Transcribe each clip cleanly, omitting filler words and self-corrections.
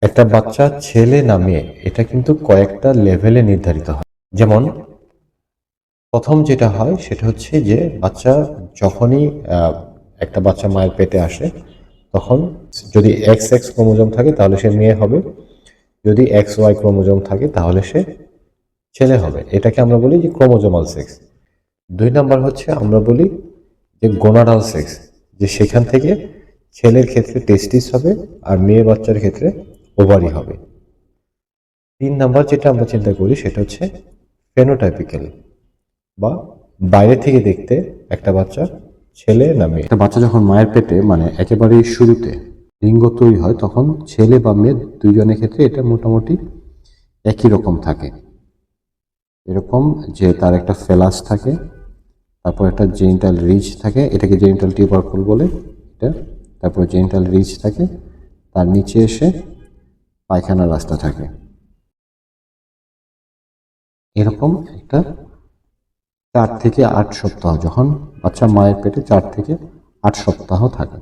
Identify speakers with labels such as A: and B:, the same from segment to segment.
A: একটা বাচ্চা ছেলে না মেয়ে এটা কিন্তু কয়েকটা লেভেলে নির্ধারিত হয়। যেমন প্রথম যেটা হয় সেটা হচ্ছে যে বাচ্চা যখনই একটা বাচ্চা মায়ের পেটে আসে তখন যদি এক্স এক্স ক্রোমোজোম থাকে তাহলে সে মেয়ে হবে, যদি এক্স ওয়াই ক্রোমোজোম থাকে তাহলে সে ছেলে হবে। এটাকে আমরা বলি যে ক্রোমোজোমাল সেক্স। 2 নাম্বার হচ্ছে আমরা বলি যে গোনাডাল সেক্স, যে সেখান থেকে ছেলের ক্ষেত্রে টেস্টিস হবে আর মেয়ে বাচ্চার ক্ষেত্রে ওভারি হবে। 3 নাম্বার যেটা আমরা চিন্তা করি সেটা হচ্ছে ফেনোটাইপিক্যাল, বা বাইরে থেকে দেখতে একটা বাচ্চা ছেলে না মেয়ে। একটা বাচ্চা যখন মায়ের পেটে মানে একেবারেই শুরুতে লিঙ্গ তৈরি হয় তখন ছেলে বা মেয়ে দুইজনের ক্ষেত্রে এটা মোটামুটি একই রকম থাকে। এরকম যে তার একটা ফেলাস থাকে, তারপর একটা জেনিটাল রিচ থাকে, এটাকে জেনিটাল টিউবারকুল বলে এটা, তারপর জেনিটাল রিচ থাকে, তার নিচে এসে পায়খানার রাস্তা থাকে। এরকম একটা 4 থেকে 8 সপ্তাহ, যখন বাচ্চা মায়ের পেটে 4 থেকে 8 সপ্তাহ থাকে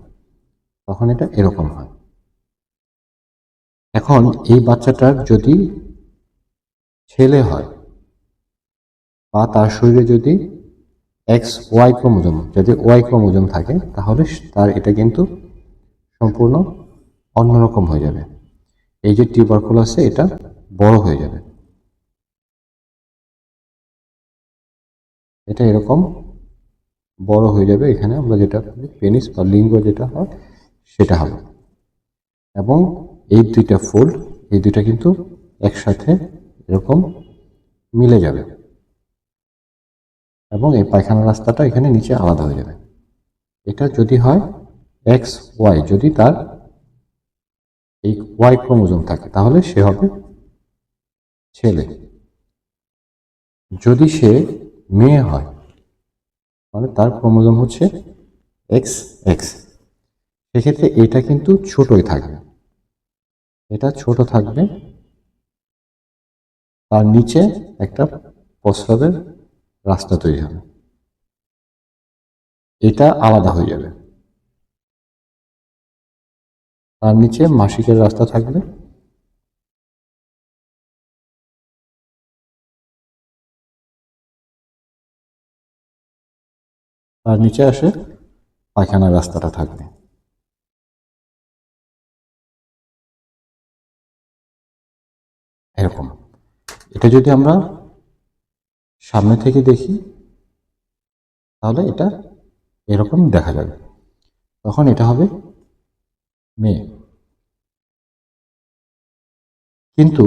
A: তখন এটা এরকম হয়। এখন এই বাচ্চাটার যদি ছেলে হয় বা তার শরীরে যদি এক্স ওয়াই ক্রোমোজোম, যদি ওয়াই ক্রোমোজোম থাকে তাহলে তার এটা কিন্তু সম্পূর্ণ অন্যরকম হয়ে যাবে। এই যে টিউবারকুলাসে এটা বড় হয়ে যাবে, এটা এরকম বড় হয়ে যাবে। এখানে আমরা যেটা পেনিস বা লিঙ্গ যেটা হয় সেটা হবে, এবং এই দুইটা ফোল্ড, এই দুইটা কিন্তু একসাথে এরকম মিলে যাবে, এবং এই পায়খানার রাস্তাটা এখানে নিচে আলাদা হয়ে যাবে। এটা যদি হয় এক্স ওয়াই, যদি তার এই ওয়াই ক্রোমোজোম থাকে তাহলে সে হবে ছেলে। যদি সে মেয়ে হয় মানে তার ক্রোমোজোম হচ্ছে এক্স এক্স, সেক্ষেত্রে এটা কিন্তু ছোটই থাকবে, এটা ছোট থাকবে, তার নিচে একটা প্রস্রাবের রাস্তা তৈরি হবে, এটা আলাদা হয়ে যাবে। তার নিচে মাসিকের রাস্তা থাকবে, তার নিচে আসে পায়খানার রাস্তাটা থাকবে। এরকম এটা যদি আমরা সামনে থেকে দেখি তাহলে এটা এরকম দেখা যাবে, তখন এটা হবে মেয়ে। কিন্তু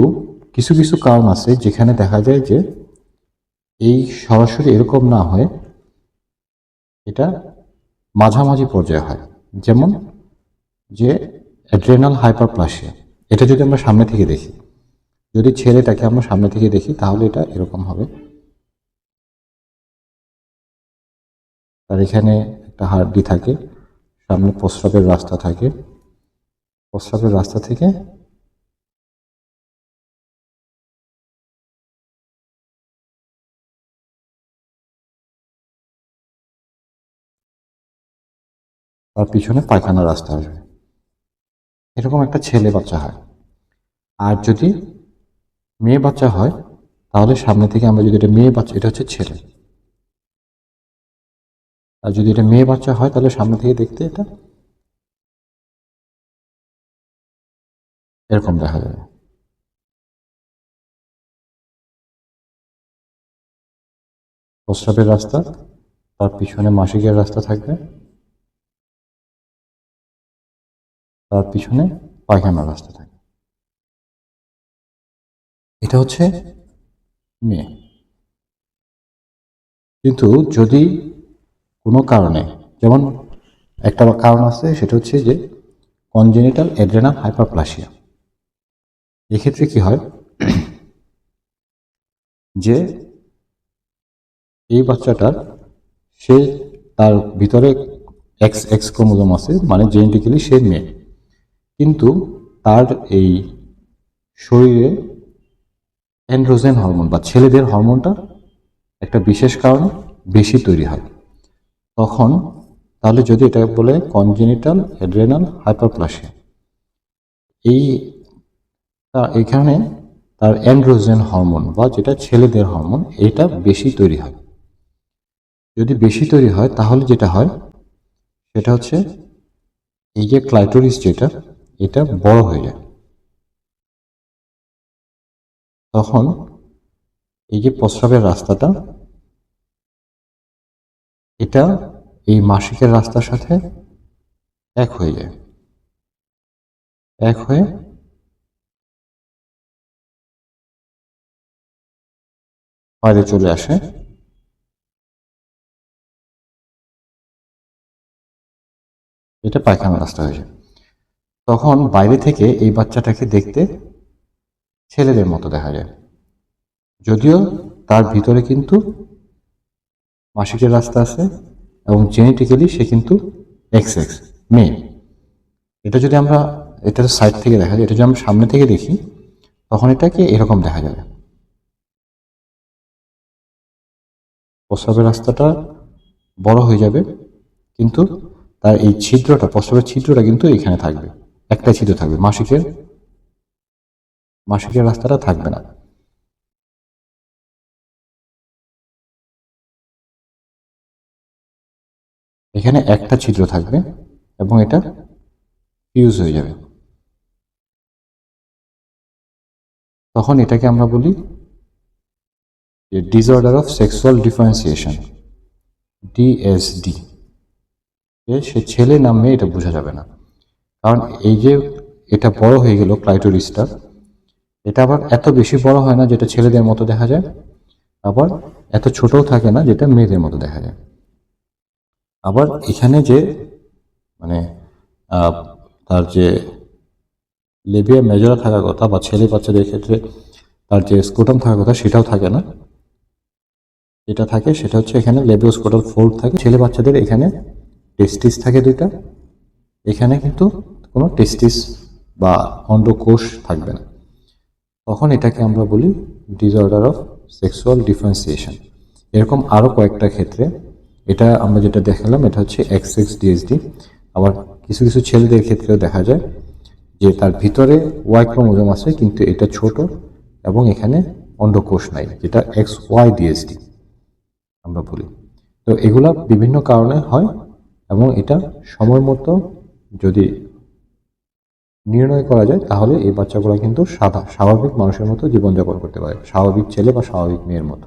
A: কিছু কিছু কারণ আছে যেখানে দেখা যায় যে এই সরাসরি এরকম না হয়ে এটা মাঝামাঝি পর্যায়ে হয়। যেমন যে অ্যাড্রেনাল হাইপারপ্লাসিয়া, এটা যদি আমরা সামনে থেকে দেখি, যদি ছেলেটাকে আমরা সামনে থেকে দেখি তাহলে এটা এরকম হবে। তার এখানে একটা হাড্ডি থাকে, সামনে প্রস্রাবের রাস্তা থাকে, প্রস্রাবের রাস্তা থেকে তার পিছনে পায়খানার রাস্তা আসবে, এরকম একটা ছেলে বাচ্চা হয়। আর যদি মেয়ে বাচ্চা হয় তাহলে সামনে থেকে আমরা যদি এটা মেয়ে বাচ্চা, এটা হচ্ছে ছেলে, আর যদি এটা মেয়ে বাচ্চা হয় তাহলে সামনে থেকে দেখতে এটা এরকম দেখা যাবে। প্রস্রাবের রাস্তা, তার পিছনে মাসিকের রাস্তা থাকবে, তার পিছনে পায়খানার রাস্তা থাকবে। এটা হচ্ছে মেয়ে। কিন্তু যদি কোনো কারণে, যেমন একটা কারণ আছে সেটা হচ্ছে যে কনজেনিটাল অ্যাড্রেনাল হাইপারপ্লাসিয়া, এক্ষেত্রে কি হয় যে এই বাচ্চাটার সে তার ভিতরে এক্স এক্স ক্রোমোজোম আছে, মানে জেনেটিক্যালি সে মেয়ে, কিন্তু তার এই শরীরে অ্যান্ড্রোজেন হরমোন বা ছেলেদের হরমোনটা একটা বিশেষ কারণে বেশি তৈরি হয়। তখন তাহলে যদি এটা বলে কনজেনিটাল অ্যাড্রেনাল হাইপারপ্লাসিয়া, এই তা এখানে তার অ্যান্ড্রোজেন হরমোন বা যেটা ছেলেদের হরমোন এটা বেশি তৈরি হয়। যদি বেশি তৈরি হয় তাহলে যেটা হয় সেটা হচ্ছে এই যে ক্লাইটোরিস যেটা এটা বড় হয়ে যায়। তখন এই যে প্রস্রাবের রাস্তাটা এটা এই মাসিকের রাস্তার সাথে এক হয়ে যায়, এক হয়ে বাইরে চলে আসে। এটা পায়খানার রাস্তা হয়ে যায়। তখন বাইরে থেকে এই বাচ্চাটাকে দেখতে ছেলেদের মতো দেখা যায়, যদিও তার ভিতরে কিন্তু মাসিকের রাস্তা আছে এবং জেনেটিক্যালি সে কিন্তু এক্স এক্স মেয়ে। এটা যদি আমরা এটা সাইড থেকে দেখা যায়, এটা যদি আমরা সামনে থেকে দেখি তখন এটাকে এরকম দেখা যাবে। প্রস্রাবের রাস্তাটা বড় হয়ে যাবে, কিন্তু তার এই ছিদ্রটা, প্রস্রাবের ছিদ্রটা কিন্তু এখানে থাকবে, একটা ছিদ্র থাকবে, মাসিকের মাসিকের রাস্তাটা থাকবে না। এখানে একটা ছিদ্র থাকবে এবং এটা ফিউজ হয়ে যাবে। তখন এটাকে আমরা বলি যে disorder of sexual differentiation, DSD. সে ছেলে না মেয়ে এটা বোঝা যাবে না, কারণ এই যে এটা বড় হয়ে গেল ক্লাইটোরিসটা, এটা আবার এত বেশি বড় হয় না যেটা ছেলেদের মতো দেখা যায়, আবার এত ছোটও থাকে না যেটা মেয়েদের মতো দেখা যায়। আবার এখানে যে মানে আহ, তার যে লেবিয়া মেজরা থাকার কথা বা ছেলে বাচ্চাদের ক্ষেত্রে তার যে স্কোটাম থাকার কথা সেটাও থাকে না। যেটা থাকে সেটা হচ্ছে এখানে লেবিওস্কোটাল ফোল্ড থাকে। ছেলে বাচ্চাদের এখানে টেস্টিস থাকে দুইটা, এখানে কিন্তু কোনো টেস্টিস বা অন্ডকোষ থাকবে না। তখন এটাকে আমরা বলি ডিসঅর্ডার অফ সেক্সুয়াল ডিফারেন্সিয়েশন। এরকম আরও কয়েকটা ক্ষেত্রে, এটা আমরা যেটা দেখালাম এটা হচ্ছে এক্স এক্স ডিএসডি। আবার কিছু কিছু ছেলেদের ক্ষেত্রেও দেখা যায় যে তার ভিতরে ওয়াই ক্রোমোজোম আছে কিন্তু এটা ছোট এবং এখানে অন্ডকোষ নাই, যেটা এক্স ওয়াই ডিএসডি আমরা বলি। তো এগুলা বিভিন্ন কারণে হয় এবং এটা সময় মতো যদি নির্ণয় করা যায় তাহলে এই বাচ্চাগুলো কিন্তু স্বাভাবিক মানুষের মতো জীবনযাপন করতে পারে, স্বাভাবিক ছেলে বা স্বাভাবিক মেয়ের মতো।